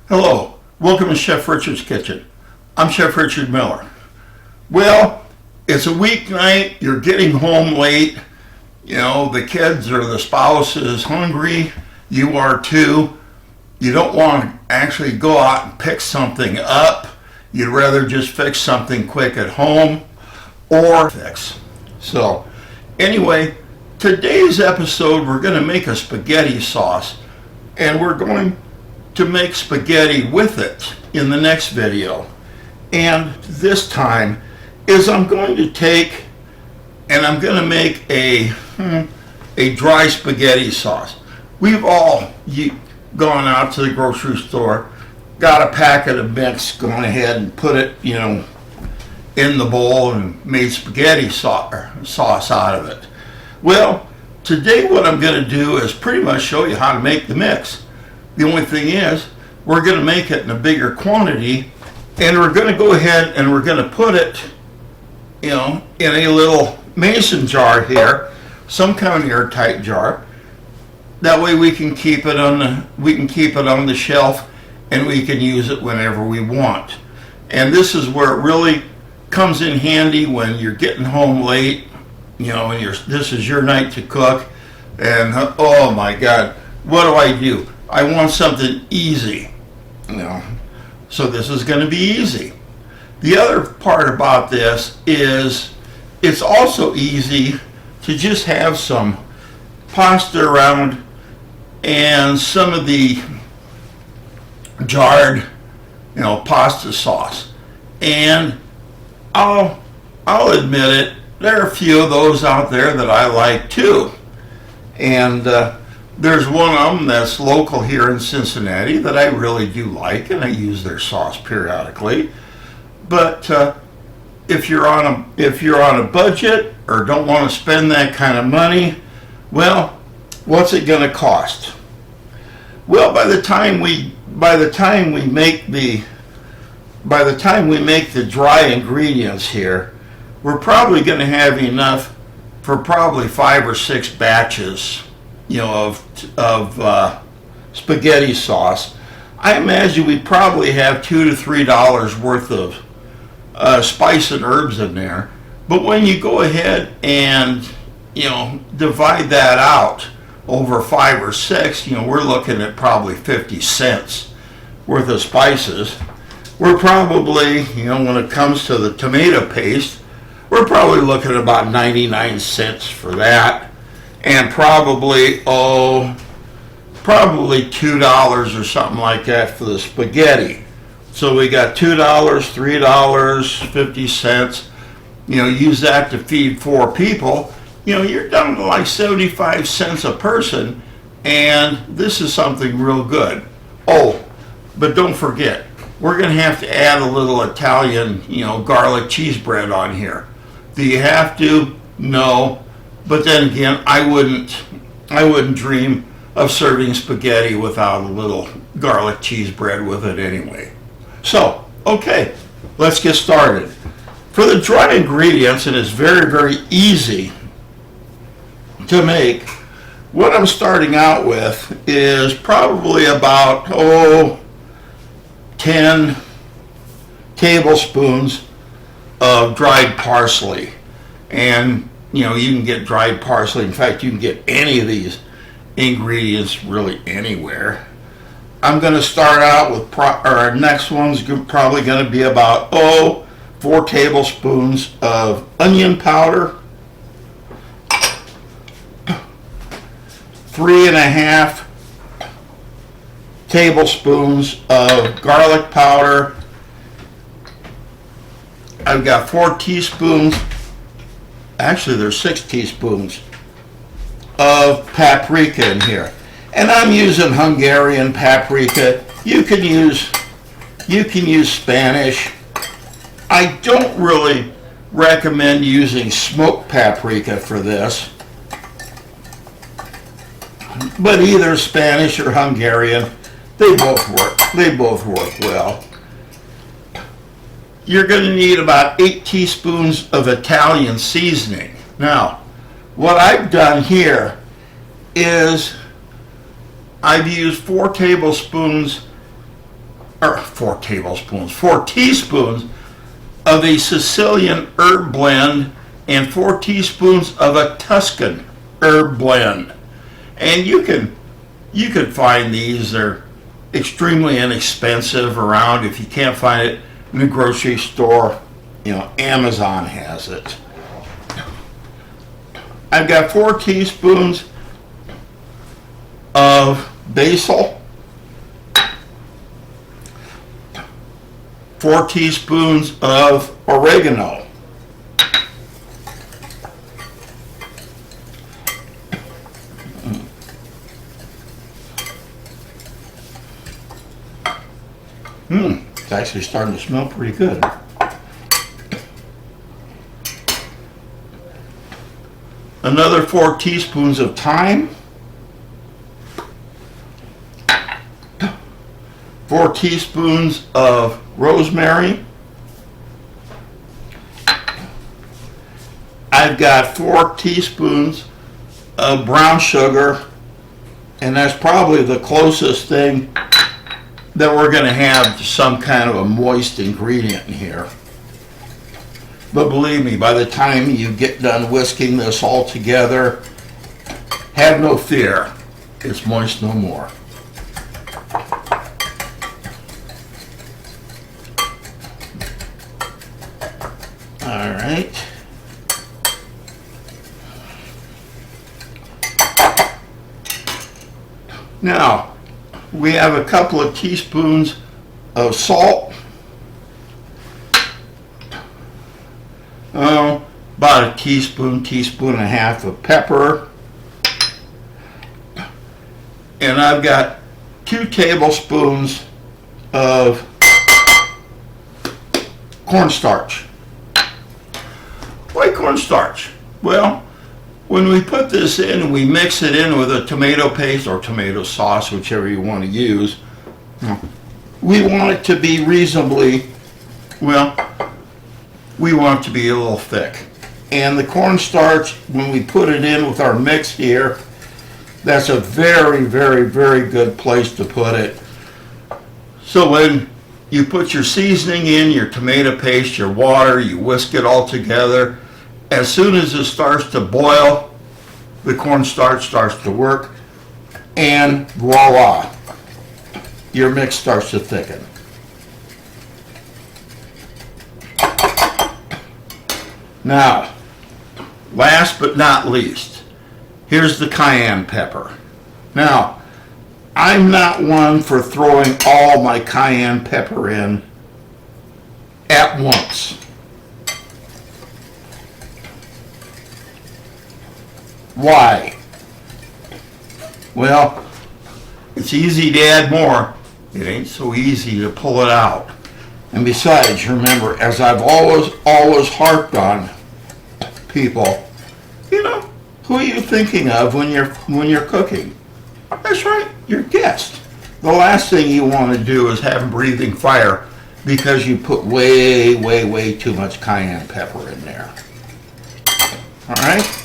Hello, welcome to Chef Richard's Kitchen. I'm Chef Richard Miller. Well, it's a weeknight, you're getting home late, the kids or the spouse is hungry, you are too. You don't want to actually go out and pick something up. You'd rather just fix something quick at home or fix. So, anyway, today's episode we're going to make a spaghetti sauce, and we're going to make spaghetti with it in the next video. And this time is I'm going to take and I'm going to make a dry spaghetti sauce. We've all gone out to the grocery store, got a packet of mix, gone ahead and put it, in the bowl and made spaghetti sauce out of it. Well, today what I'm going to do is pretty much show you how to make the mix. The only thing is, we're going to make it in a bigger quantity, and we're going to go ahead and we're going to put it, in a little mason jar here, some kind of airtight jar. That way we can keep it on the shelf, and we can use it whenever we want. And this is where it really comes in handy when you're getting home late, and this is your night to cook, and oh my God, what do? I want something easy, so this is going to be easy. The other part about this is it's also easy to just have some pasta around and some of the jarred, pasta sauce. And I'll admit it, there are a few of those out there that I like too. And there's one of them that's local here in Cincinnati that I really do like, and I use their sauce periodically. But if you're on a budget or don't want to spend that kind of money, well, what's it going to cost? Well, by the time we make the dry ingredients here, we're probably going to have enough for probably 5 or 6 batches of spaghetti sauce. I imagine we probably have $2 to $3 worth of spice and herbs in there. But when you go ahead and divide that out over 5 or 6, we're looking at probably 50 cents worth of spices. We're probably, when it comes to the tomato paste, we're probably looking at about 99 cents for that. And probably $2 or something like that for the spaghetti. So we got $2, $3, 50 cents. Use that to feed 4 people. You're down to like 75 cents a person, and this is something real good. Oh, but don't forget, we're going to have to add a little Italian, garlic cheese bread on here. Do you have to? No. But then again, I wouldn't dream of serving spaghetti without a little garlic cheese bread with it anyway. So, okay, let's get started. For the dry ingredients, it is very, very easy to make. What I'm starting out with is probably about 10 tablespoons of dried parsley. And you can get dried parsley. In fact, you can get any of these ingredients really anywhere. I'm going to start out with, our next one's probably going to be about 4 tablespoons of onion powder, 3.5 tablespoons of garlic powder. I've got 4 teaspoons, actually there's 6 teaspoons of paprika in here. And I'm using Hungarian paprika. You can use Spanish. I don't really recommend using smoked paprika for this, but either Spanish or Hungarian, they both work. They both work well. You're going to need about 8 teaspoons of Italian seasoning. Now, what I've done here is I've used 4 tablespoons or 4 tablespoons, 4 teaspoons of a Sicilian herb blend and 4 teaspoons of a Tuscan herb blend. And you can find these. They're extremely inexpensive around. If you can't find it in the grocery store, Amazon has it. I've got 4 teaspoons of basil, 4 teaspoons of oregano, it's actually starting to smell pretty good. Another 4 teaspoons of thyme, 4 teaspoons of rosemary. I've got 4 teaspoons of brown sugar, and that's probably the closest thing that we're going to have to some kind of a moist ingredient in here. But believe me, by the time you get done whisking this all together, have no fear, it's moist no more. All right. Now, we have a couple of teaspoons of salt. About a teaspoon and a half of pepper. And I've got 2 tablespoons of cornstarch. Why cornstarch? Well, when we put this in and we mix it in with a tomato paste or tomato sauce, whichever you want to use, we want it to be reasonably, we want it to be a little thick. And the cornstarch, when we put it in with our mix here, that's a very, very, very good place to put it. So when you put your seasoning in, your tomato paste, your water, you whisk it all together. As soon as it starts to boil, the cornstarch starts to work, and voila, your mix starts to thicken. Now, last but not least, here's the cayenne pepper. Now, I'm not one for throwing all my cayenne pepper in at once. Why? Well, it's easy to add more. It ain't so easy to pull it out. And besides, remember, as I've always harped on people, who are you thinking of when you're cooking? That's right, your guest. The last thing you want to do is have them breathing fire because you put way, way, way too much cayenne pepper in there. All right?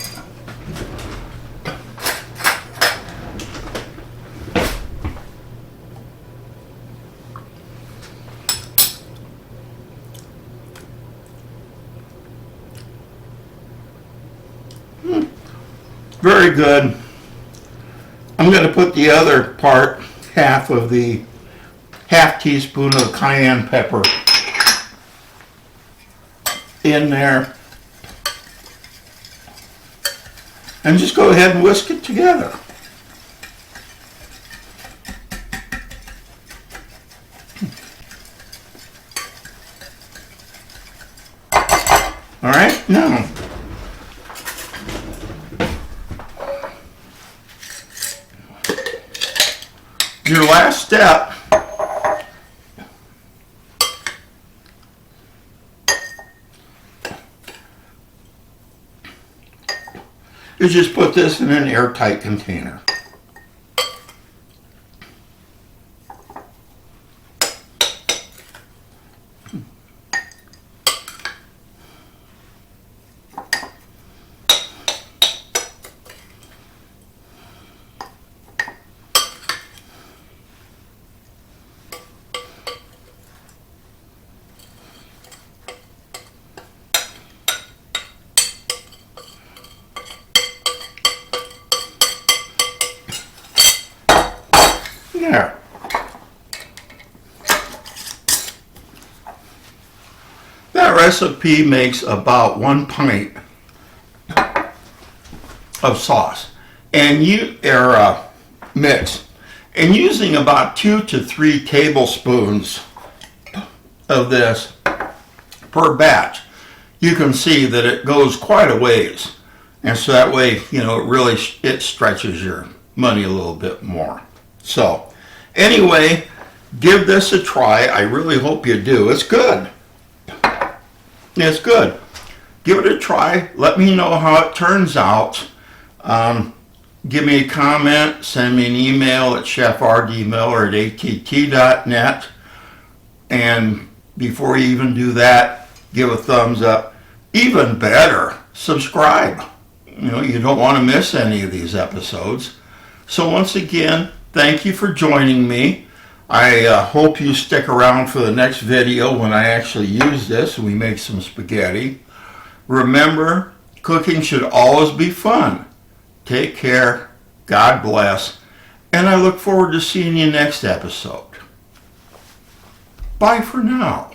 Very good. I'm going to put the other part, half teaspoon of cayenne pepper in there. And just go ahead and whisk it together. All right, now, your last step is just put this in an airtight container. There. That recipe makes about 1 pint of sauce, and mix, and using about 2 to 3 tablespoons of this per batch, you can see that it goes quite a ways, and so that way, you know, it stretches your money a little bit more. So anyway, give this a try. I really hope you do. It's good. It's good. Give it a try. Let me know how it turns out. Give me a comment. Send me an email at chefrdmiller@att.net. And before you even do that, give a thumbs up. Even better, subscribe. You know, you don't want to miss any of these episodes. So once again, thank you for joining me. I hope you stick around for the next video when I actually use this and we make some spaghetti. Remember, cooking should always be fun. Take care, God bless, and I look forward to seeing you next episode. Bye for now.